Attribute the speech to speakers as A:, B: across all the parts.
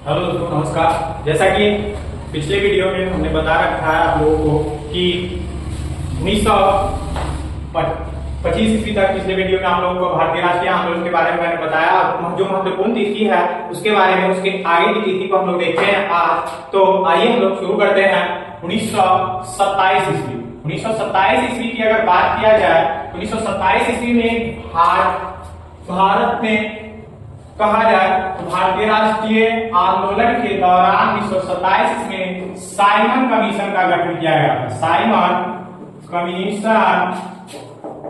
A: Hello दोस्तों, नमस्कार। जैसा कि पिछले वीडियो में हमने बता रखा है आप लोगों को कि 1925 ईस्वी तक पिछले वीडियो में आप लोगों को भारतीय राष्ट्रीय आंदोलन के बारे में मैंने बताया। जो महत्वपूर्ण तिथि है उसके बारे में, उसके आगे की तिथि को हम लोग देखते हैं आज। तो आइए हम लोग शुरू करते हैं 1927 ईस्वी। 1927 ईस्वी की अगर बात किया जाए, 1927 ईस्वी में भारत में कहा जाए तो भारतीय राष्ट्रीय आंदोलन के दौरान 1927 में साइमन कमीशन का गठन किया गया। साइमन कमीशन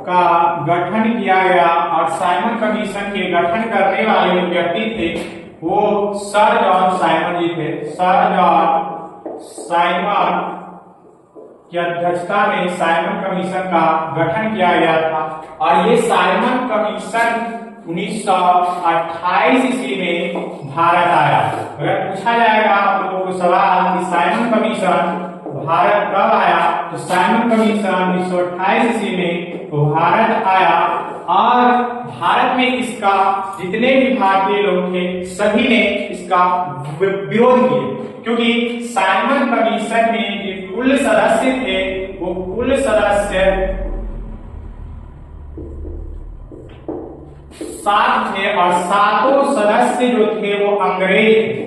A: का गठन किया गया और साइमन कमीशन के गठन करने वाले जो व्यक्ति थे वो सर जॉन साइमन जी थे। सर जॉन साइमन की अध्यक्षता में साइमन कमीशन का गठन किया गया था और ये साइमन कमीशन 1928 ईस्वी में भारत आया। अगर पूछा जाएगा आप लोगों को सवाल कि साइमन कमीशन भारत कब आया, तो साइमन कमीशन 1928 ईस्वी में भारत आया और भारत में इसका जितने भी भारतीय लोग थे सभी ने इसका विरोध किया, क्योंकि साइमन कमीशन में जो कुल सदस्य थे वो कुल सदस्य 7 थे और 7 सदस्य जो थे वो अंग्रेज थे।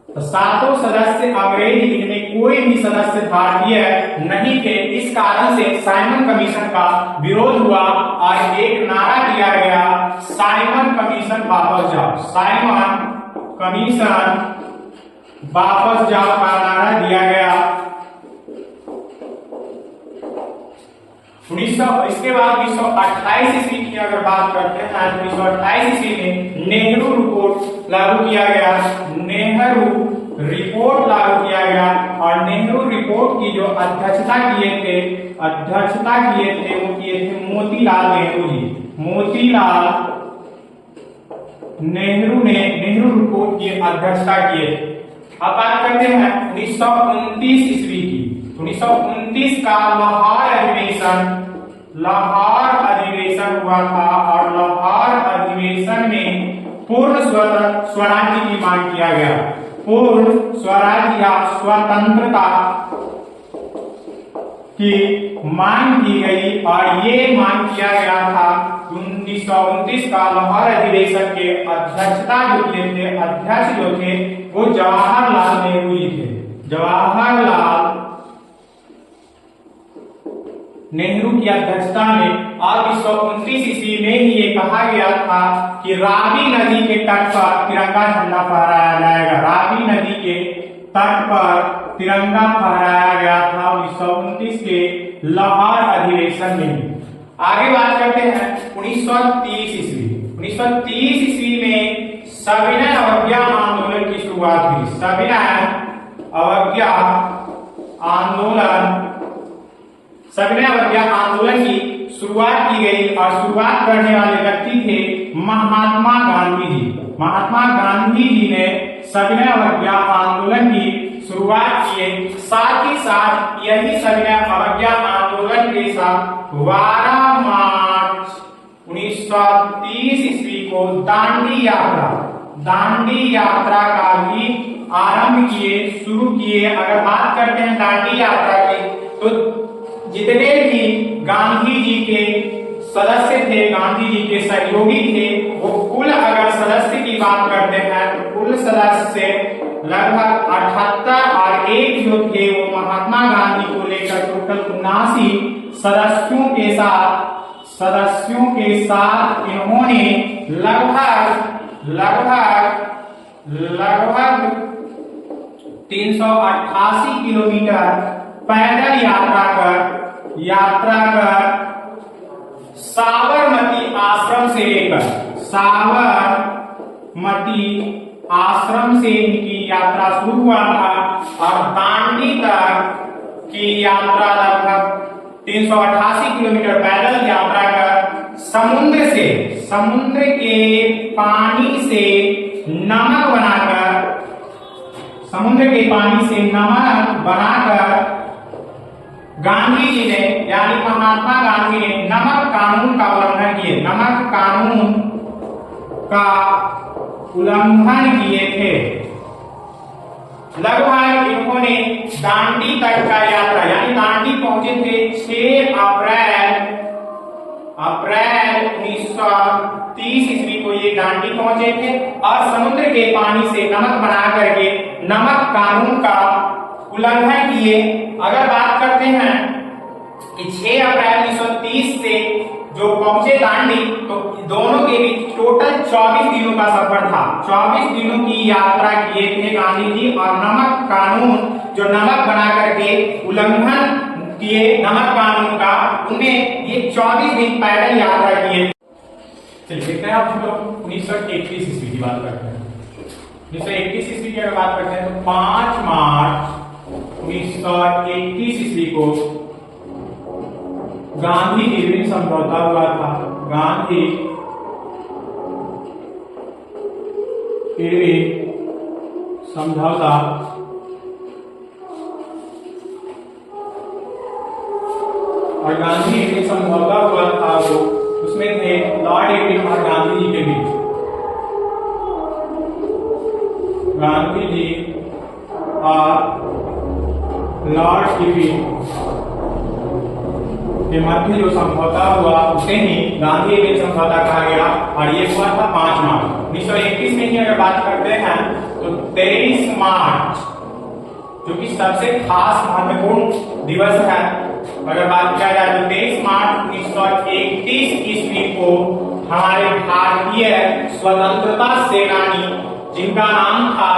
A: तो 7 सदस्य अंग्रेज, इनमें कोई भी सदस्य भारतीय नहीं थे। इस कारण से साइमन कमीशन का विरोध हुआ और एक नारा दिया गया, साइमन कमीशन वापस जाओ। साइमन कमीशन वापस जाओ का नारा दिया गया। इसके बाद 1928 ईस्वी की अगर बात करते हैं तो 1928 ईस्वी में नेहरू रिपोर्ट लागू किया गया। नेहरू रिपोर्ट लागू किया गया और नेहरू रिपोर्ट की जो अध्यक्षता किए थे वो किए थे मोतीलाल नेहरू जी। मोतीलाल नेहरू ने नेहरू रिपोर्ट की अध्यक्षता किए। अब बात करते हैं 1929 ईस्वी की। 1929 का लाहौर अधिवेशन हुआ था और लाहौर अधिवेशन में पूर्ण स्वराज्य की मांग किया गया। पूर्ण स्वराज्य या स्वतंत्रता की मांग की गई और ये मांग किया गया था 1929 का लाहौर अधिवेशन के अध्यक्षता जो किए थे, अध्यक्ष जो थे वो जवाहरलाल नेहरू जी थे। जवाहरलाल नेहरू की अध्यक्षता में और 1929 ईस्वी में ही ये कहा गया था कि रावी नदी के तट पर तिरंगा झंडा फहराया जाएगा। रावी नदी के तट पर तिरंगा फहराया गया था 1929 के लाहौर अधिवेशन में। आगे बात करते हैं 1930 ईस्वी। 1930 ईस्वी में सविनय अवज्ञा आंदोलन की शुरुआत हुई। सविनय अवज्ञा आंदोलन की शुरुआत की गई और शुरुआत करने वाले व्यक्ति थे महात्मा गांधी जी। महात्मा गांधी जी ने सविनय अवज्ञा आंदोलन की शुरुआत की। साथ ही साथ यही सविनय अवज्ञा आंदोलन के साथ 12 मार्च 1930 ईस्वी को दांडी यात्रा का भी आरंभ शुरू किए। अगर बात करते हैं दांडी यात्रा की, तो जितने भी गांधी जी के सदस्य थे, गांधी जी के सहयोगी थे, वो कुल अगर सदस्य की बात करते हैं तो कुल सदस्य लगभग 78 और एक जो थे वो महात्मा गांधी को लेकर टोटल 79 सदस्यों के साथ इन्होंने लगभग 388 किलोमीटर पैदल यात्रा कर साबरमती आश्रम से इनकी यात्रा शुरू हुआ था और दांडी तक की यात्रा लगभग 388 किलोमीटर पैदल यात्रा कर समुद्र के पानी से नमक बनाकर गांधी जी ने, यानी महात्मा गांधी ने नमक कानून का उल्लंघन किए। नमक कानून का उल्लंघन किए थे। लगभग इन्होंने दांडी तक का यात्रा यानी दांडी पहुंचे थे 6 अप्रैल 1930 ईस्वी को ये दांडी पहुंचे थे और समुद्र के पानी से नमक बना करके नमक कानून का उल्लंघन किए। अगर बात करते हैं कि 6 अप्रैल 1930 से जो पहुंचे दांडी, तो दोनों के बीच टोटल 24 दिनों का सफर था। 24 दिनों की यात्रा किए थे गांधी जी और नमक कानून जो नमक बना करके उल्लंघन किए नमक कानून का, उनमें ये 24 दिन पैदल यात्रा किए। चलिए देखते हैं आप लोग 1931 ईस्वी की बात करते हैं। 1931 ईस्वी की अगर बात करते हैं तो 5 मार्च 1931 ईस्वी को गांधी इरविन समझौता हुआ था। गांधी इरविन समझौता और गांधी इरविन समझौता हुआ था वो उसमें थे लॉर्ड इरविन और गांधी जी के बीच। गांधी जी और लॉर्ड इरविन के मध्य जो समझौता हुआ उसे ही गांधी इरविन समझौता कहा गया और ये हुआ था 5 मार्च 1931 में ही। अगर बात करते हैं तो 23 मार्च जो कि सबसे खास महत्वपूर्ण दिवस है, अगर बात किया जाए तो 23 मार्च 1931 ईस्वी को हमारे भारतीय स्वतंत्रता सेनानी जिनका नाम था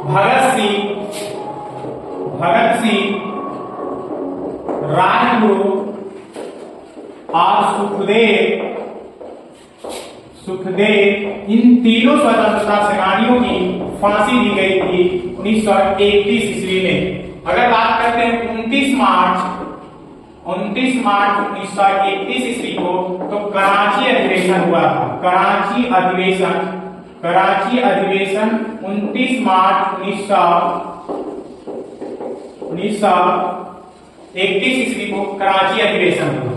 A: भगत सिंह, राजगुरु और सुखदेव, इन तीनों स्वतंत्रता सेनानियों की फांसी दी गई थी 1931 ईस्वी में। अगर बात करते हैं 29 मार्च 1931 ईस्वी को, तो कराची अधिवेशन हुआ था। कराची अधिवेशन 29 मार्च 1931 ईस्वी को कराची अधिवेशन हुआ।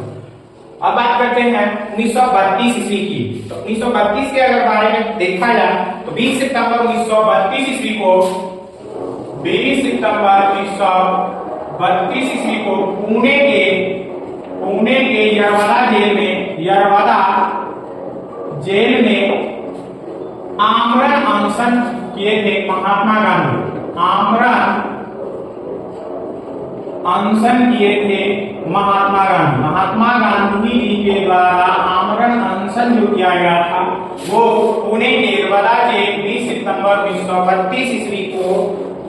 A: अब बात करते हैं 1932 ईस्वी की। तो 1932 के अगर बारे में देखा जाए तो 20 सितंबर 1932 ईस्वी को पुणे के यरवदा जेल में आमरण अनशन किए थे महात्मा गांधी। अनशन किए थे महात्मा गांधी जी के द्वारा आमरण अनशन जो किया गया था वो पुणे के यरवदा जेल 20 सितंबर 1932 ईस्वी को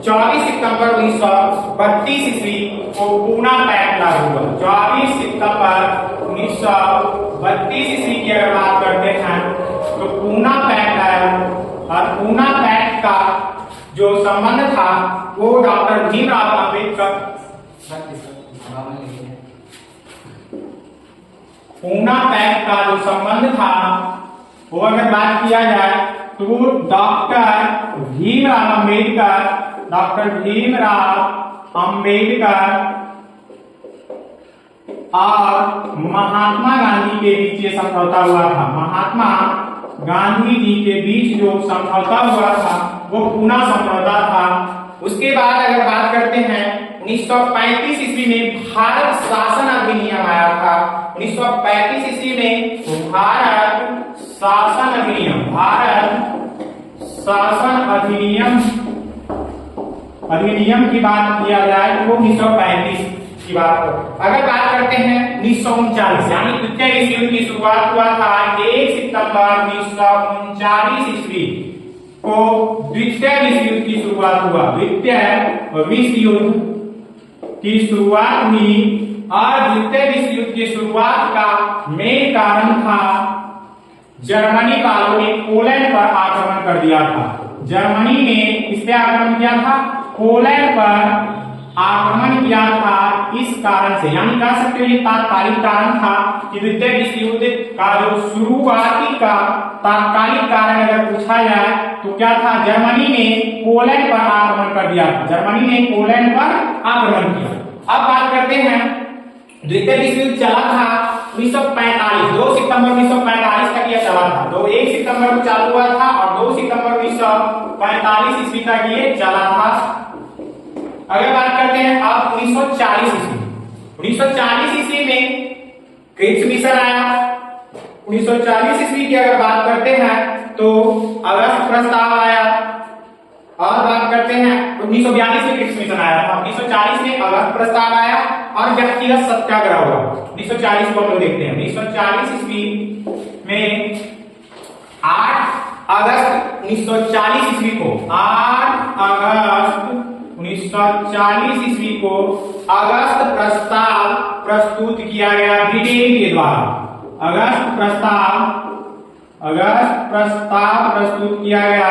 A: 24 सितंबर 1932 ईस्वी को पूना पैक्ट लागू हुआ। 24 सितंबर 1932 ईस्वी की अगर बात करते हैं तो पूना पैक्ट आया और पूना पैक्ट का जो संबंध था वो डॉक्टर भीमराव अम्बेडकर पूना पैक्ट का जो संबंध था वो अगर बात किया जाए तो डॉक्टर भीमराव अम्बेडकर और महात्मा गांधी के बीच ये समझौता हुआ था। महात्मा गांधी जी के बीच जो समझौता हुआ था वो पूना समझौता था। उसके बाद अगर बात करते हैं 1935 ईस्वी में भारत शासन अधिनियम आया था। 1935 ईस्वी में भारत शासन अधिनियम की बात किया जाए तो वो 1935 की बात हो। अगर बात करते हैं 1939 यानी द्वितीय विश्व युद्ध की शुरुआत हुआ था 1 सितंबर 1939 ईस्वी को द्वितीय विश्व युद्ध की शुरुआत हुआ। द्वितीय विश्व युद्ध की शुरुआत हुई और द्वितीय विश्व युद्ध की शुरुआत का मेन कारण था जर्मनी वालों ने पोलैंड पर आक्रमण कर दिया था। जर्मनी ने किस पे आक्रमण किया था? पोलैंड पर आक्रमण किया था। इस कारण से यानी कह सकते हो ये तात्कालिक कारण था कि द्वितीय विश्व युद्ध का जो शुरुआती का तात्कालिक कारण अगर पूछा जाए तो क्या था? जर्मनी ने पोलैंड पर आक्रमण कर दिया था। जर्मनी ने पोलैंड पर आक्रमण किया। अब बात करते हैं द्वितीय विश्व युद्ध चला था 1945, 2 सितंबर 1945 तक यह चला था। 1 सितंबर को चालू हुआ था और 2 सितंबर 1945 ईस्वी तक ये चला था। अगर बात करते हैं अब 1940 ईस्वी, 1940 ईस्वी में क्रिप्स मिशन आया। 1940 ईस्वी की अगर बात करते हैं तो अगस्त प्रस्ताव आया। और बात करते हैं 1942 में क्रिप्स मिशन आया था, 1940 में अगस्त प्रस्ताव आया और व्यक्तिगत सत्याग्रह हुआ। 1940 को हम लोग देखते हैं। 1940 ईस्वी में 8 अगस्त 1940 ईस्वी को 8 अगस्त 1940 ईस्वी को अगस्त प्रस्ताव प्रस्तुत किया गया ब्रिटेन के द्वारा। अगस्त प्रस्ताव प्रस्तुत किया गया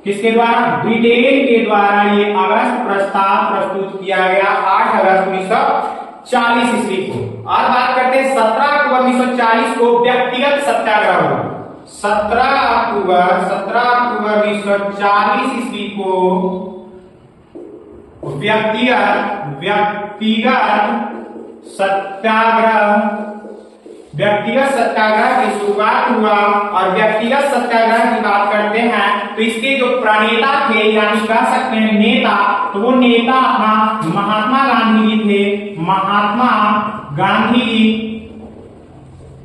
A: किसके द्वारा? ब्रिटेन के द्वारा ये अगस्त प्रस्ताव प्रस्तुत किया गया 8 अगस्त 1940 ईस्वी को। और बात करते हैं 17 अक्टूबर 1940 को व्यक्तिगत सत्याग्रह हुआ। 17 अक्टूबर 1940 ईस्वी को व्यक्तिगत सत्याग्रह की शुरुआत हुआ। और व्यक्तिगत सत्याग्रह की बात करते हैं तो इसके जो प्रणेता थे, यानी कह सकते हैं नेता, तो वो नेता अपना महात्मा गांधी जी थे। महात्मा गांधी जी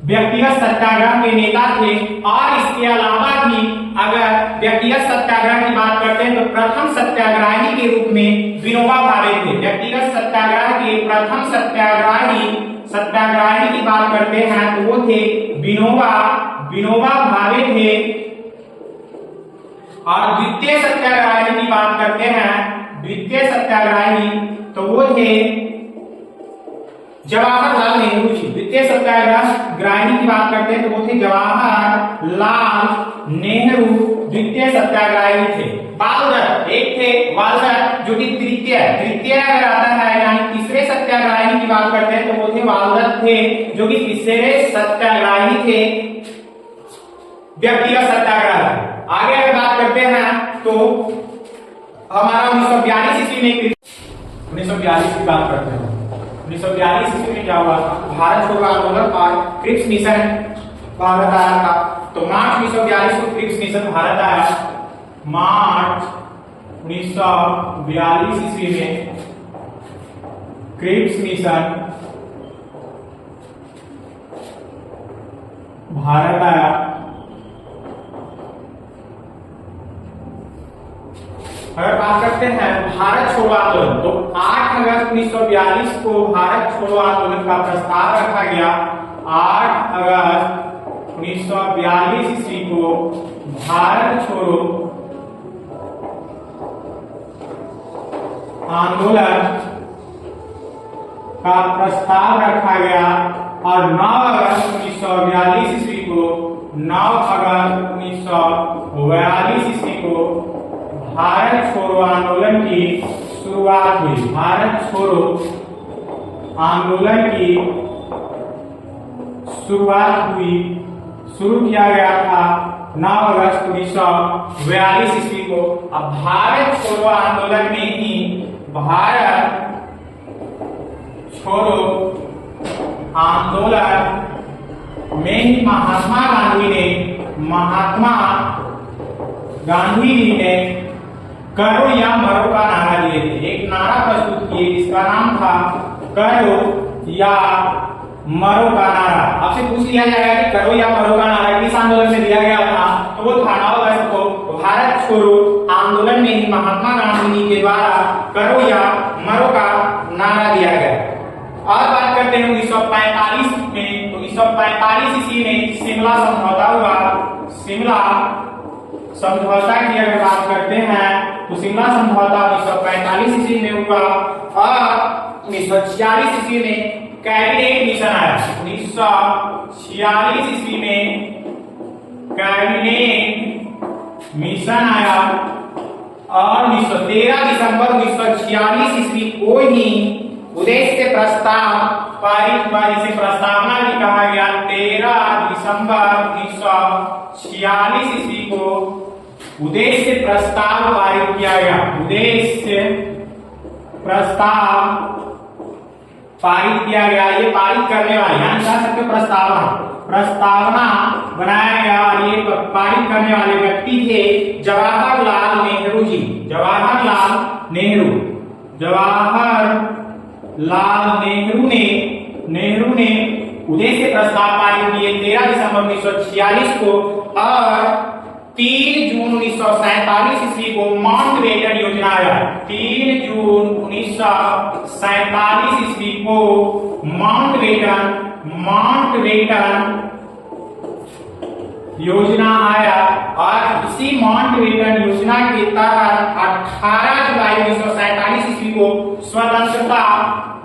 A: व्यक्तिगत सत्याग्रह के नेता थे। और इसके अलावा भी अगर व्यक्तिगत सत्याग्रह की बात करते हैं तो प्रथम सत्याग्रही के रूप में विनोबा भावे थे। व्यक्तिगत सत्याग्रह के प्रथम सत्याग्रही की बात करते हैं तो वो थे विनोबा भावे थे। और द्वितीय सत्याग्रही की बात करते हैं, द्वितीय सत्याग्रही तो वो थे जवाहरलाल नेहरू जी। द्वितीय सत्याग्रही की बात करते हैं तो वो थे जवाहरलाल नेहरू द्वितीय सत्याग्रही थे। बालदत्त एक थे, बालदत्त जो कि तृतीय अगर आता है यानी तीसरे सत्याग्रही की बात करते हैं तो वो थे बालदत्त थे, जो कि तीसरे सत्याग्रही थे व्यक्तिगत सत्याग्रह। आगे अगर बात करते हैं तो हमारा 1942 ईस्वी में 1942 की बात करते हैं। 1942 ईस्वी में क्या हुआ? भारत छोड़ो आंदोलन और क्रिप्स मिशन भारत आया था। तो मार्च 1942 को क्रिप्स मिशन भारत आया। मार्च 1942 ईस्वी में क्रिप्स मिशन भारत आया। अगर बात करते हैं भारत छोड़ो आंदोलन तो 8 अगस्त 1942 को भारत छोड़ो आंदोलन का प्रस्ताव रखा गया। 8 अगस्त 1942 ईस्वी को भारत छोड़ो आंदोलन का प्रस्ताव रखा गया। और 9 अगस्त 1942 ईस्वी को 9 अगस्त 1942 ईस्वी को भारत छोड़ो आंदोलन की शुरुआत हुई। भारत छोड़ो आंदोलन की शुरुआत हुई, शुरू किया गया था 9 अगस्त 1942 ईस्वी को। अब भारत छोड़ो आंदोलन में ही भारत छोड़ो आंदोलन में ही महात्मा गांधी जी ने करो या मरो का नारा दिए थे। एक नारा प्रस्तुत किए जिसका नाम था करो या मरो का नारा। आपसे पूछ लिया जाएगा कि करो या मरो का नारा किस आंदोलन में दिया गया था, तो वो था 9 अगस्त को भारत छोड़ो आंदोलन में ही महात्मा गांधी जी के द्वारा करो या मरो का नारा दिया गया। और बात करते हैं 1945 में, तो 1945 ईस्वी में शिमला समझौता हुआ। शिमला समझौता की अगर बात करते हैं तो शिमला समझौता 1945 ईस्वी में हुआ। और 1946 ईस्वी में कैबिनेट मिशन आया। 1946 ईस्वी में कैबिनेट मिशन आया। और 13 दिसंबर 1946 ईस्वी को ही उद्देश्य प्रस्ताव पारित हुआ, जिसे प्रस्तावना भी कहा गया। 13 दिसंबर 1946 ईस्वी को उद्देश्य प्रस्ताव पारित किया गया। उद्देश्य प्रस्ताव पारित किया गया। ये पारित करने वाले यानी कह सकते हो प्रस्तावना बनाया गया और ये पारित करने वाले व्यक्ति थे जवाहरलाल नेहरू जी। जवाहरलाल नेहरू ने उदय से प्रस्ताव पारित किए 13 दिसंबर 1946 को और 3 जून 1947 ईस्वी को माउंटबेटन योजना आया। 3 जून 1947 ईस्वी को माउंटबेटन योजना आया और इसी माउंटबेटन योजना के तहत 18 जुलाई 1947 ईस्वी को स्वतंत्रता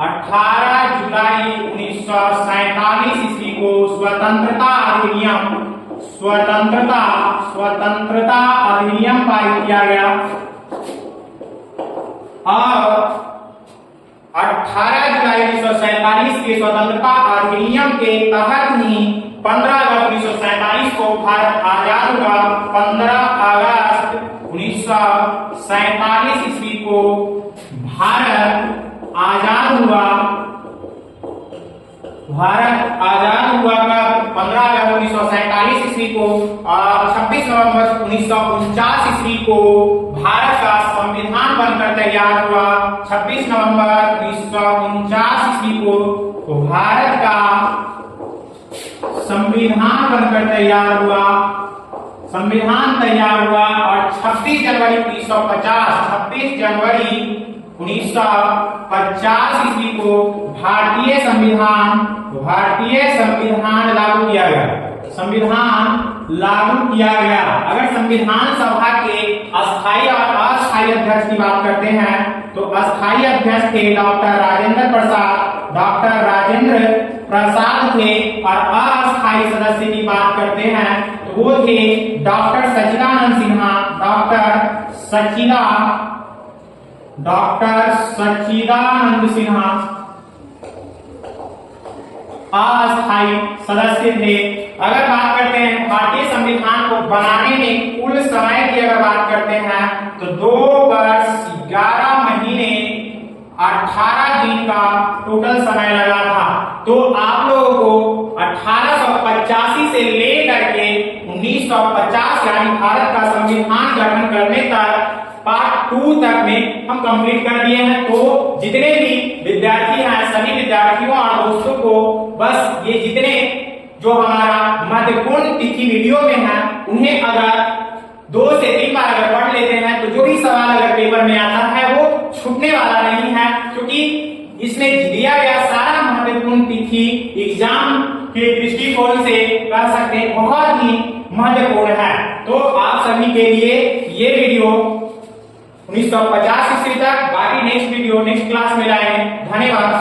A: 18 जुलाई 1947 ईस्वी को स्वतंत्रता अधिनियम पारित किया गया और 18 जुलाई 1947 के स्वतंत्रता अधिनियम के तहत ही 15 अगस्त 1947 को भारत आजाद हुआ। 15 अगस्त 1947 ईस्वी को भारत आजाद हुआ। भारत आजाद हुआ का 15 अगस्त 1947 ईस्वी को और 26 नवंबर 1949 ईस्वी को भारत का संविधान बनकर तैयार हुआ। 26 नवंबर 1949 ईस्वी को भारत का संविधान बनकर तैयार हुआ और 26 जनवरी 1950 ईस्वी को भारतीय संविधान लागू किया गया। अगर संविधान सभा के अस्थायी और अस्थायी अध्यक्ष की बात करते हैं तो अस्थायी अध्यक्ष थे डॉक्टर राजेंद्र प्रसाद थे और अस्थायी सदस्य की बात करते हैं तो वो थे डॉक्टर सच्चिदानंद सिन्हा अस्थायी सदस्य थे। अगर बात करते हैं भारतीय संविधान को बनाने में कुल समय की अगर बात करते हैं तो 2 वर्ष 11 महीने 18 दिन का टोटल समय लगा था। तो आप लोगों को 1885 से लेकर के 1950 यानी भारत का संविधान गठन करने तक पार्ट 2 तक में हम कंप्लीट कर दिए हैं। तो जितने भी विद्यार्थी हैं सभी विद्यार्थियों और दोस्तों को बस ये जितने जो हमारा महत्वपूर्ण तिथि वीडियो में है उन्हें अगर 2 से 3 बार अगर पढ़ लेते हैं तो जो भी सवाल अगर पेपर में आता है वो छूटने वाला नहीं है, क्योंकि इसमें दिया गया सारा महत्वपूर्ण तिथि एग्जाम के दृष्टिकोण से कह सकते हैं बहुत ही महत्वपूर्ण है। तो आप सभी के लिए ये वीडियो 1950 ईस्वी तक, बाकी नेक्स्ट वीडियो नेक्स्ट क्लास में लाएंगे। धन्यवाद।